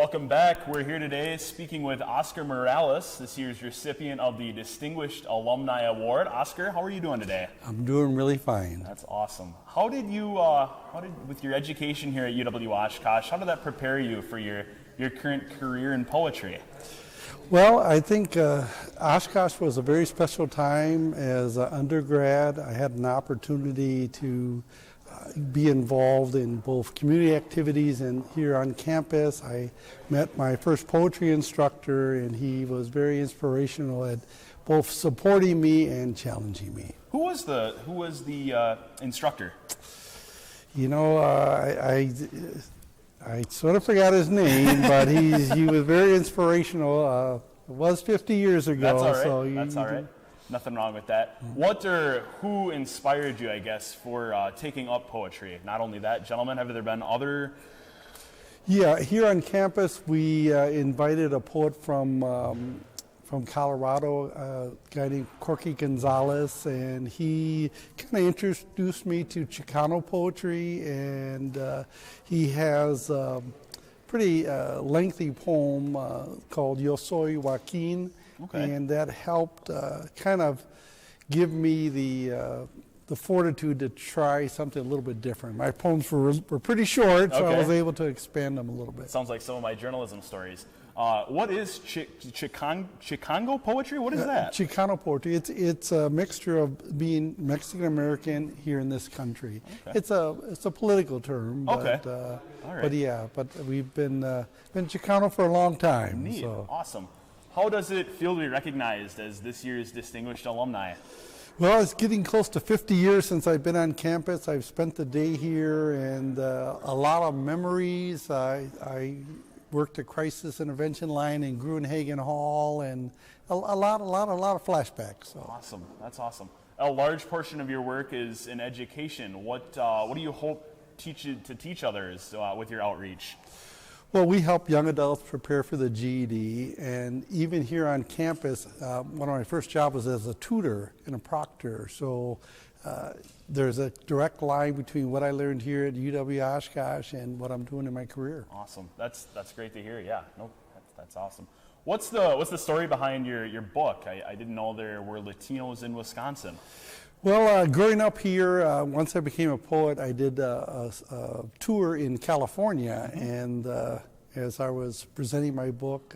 Welcome back. We're here today speaking with Oscar Morales, this year's recipient of the Distinguished Alumni Award. Oscar, how are you doing today? I'm doing really fine. That's awesome. How did with your education here at UW Oshkosh, how did that prepare you for your current career in poetry? Well, I think Oshkosh was a very special time as an undergrad. I had an opportunity to be involved in both community activities and here on campus. I met my first poetry instructor, and he was very inspirational at both supporting me and challenging me. Who was the instructor? You know, I sort of forgot his name, but he was very inspirational. It was 50 years ago. That's all right. So That's all right. Nothing wrong with that. Who inspired you, I guess, for taking up poetry? Not only that, gentlemen, have there been other? Yeah, here on campus, we invited a poet from Colorado, a guy named Corky Gonzalez, and he kind of introduced me to Chicano poetry, and he has a pretty lengthy poem called Yo Soy Joaquin. Okay. And that helped kind of give me the fortitude to try something a little bit different. My poems were pretty short, so I was able to expand them a little bit. Sounds like some of my journalism stories. What is Chicano poetry? What is that? Chicano poetry. It's a mixture of being Mexican American here in this country. Okay. It's a political term. But, all right. But yeah, we've been Chicano for a long time. Neat. So. Awesome. How does it feel to be recognized as this year's Distinguished Alumni? Well, it's getting close to 50 years since I've been on campus. I've spent the day here, and a lot of memories. I worked a crisis intervention line in Gruenhagen Hall, and a lot of flashbacks. So. Awesome. That's awesome. A large portion of your work is in education. What do you hope to teach others with your outreach? Well, we help young adults prepare for the GED, and even here on campus, one of my first jobs was as a tutor and a proctor. So there's a direct line between what I learned here at UW Oshkosh and what I'm doing in my career. Awesome. That's great to hear. Yeah, that's awesome. What's the story behind your book? I didn't know there were Latinos in Wisconsin. Well, growing up here, once I became a poet, I did a tour in California, and as I was presenting my book,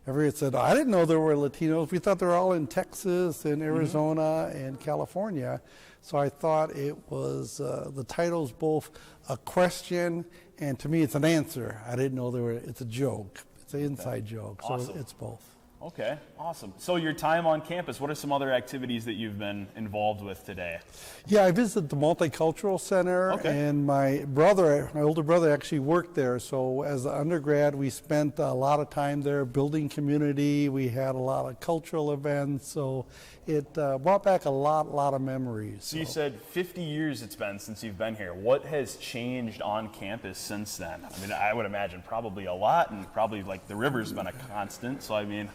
everyone said, I didn't know there were Latinos. We thought they were all in Texas and Arizona and California. So I thought it was, the title's both a question, and to me it's an answer. I didn't know it's a joke. It's an inside joke, awesome. So it's both. Okay, awesome. So your time on campus, what are some other activities that you've been involved with today? Yeah, I visited the Multicultural Center, and my older brother actually worked there. So as an undergrad, we spent a lot of time there building community. We had a lot of cultural events, so it brought back a lot of memories. So you said 50 years it's been since you've been here. What has changed on campus since then? I mean, I would imagine probably a lot, and probably like the river's been a constant, so I mean...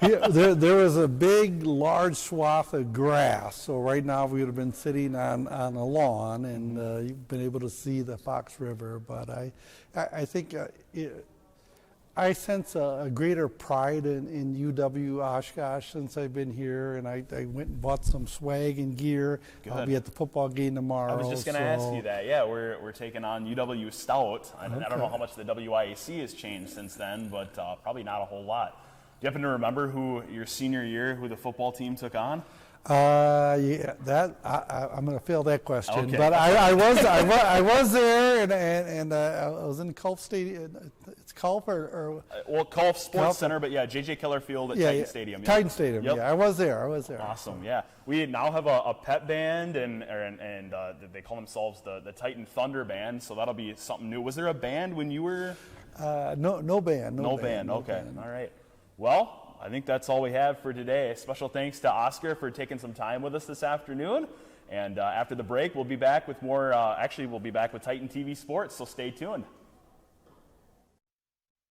Yeah, there was a big, large swath of grass. So right now we would have been sitting on a lawn, and you've been able to see the Fox River. But I think I sense a greater pride in UW Oshkosh since I've been here, and I went and bought some swag and gear. Good. I'll be at the football game tomorrow. I was just going to ask you that. Yeah, we're taking on UW Stout. I don't know how much the WIAC has changed since then, but probably not a whole lot. Do you happen to remember who your senior year, who the football team took on? Yeah, I'm going to fail that question. Okay. But I was there, and I was in Culp Stadium. It's Culp or Culp Sports Center, but yeah, J.J. Keller Field at Titan Stadium. Yeah. Titan Stadium. Yep. Yeah, I was there. Awesome. Yeah, we now have a pep band, and they call themselves the Titan Thunder Band. So that'll be something new. Was there a band when you were? No band. Okay. All right. Well, I think that's all we have for today. Special thanks to Oscar for taking some time with us this afternoon. And after the break, we'll be back with more. We'll be back with Titan TV Sports, so stay tuned.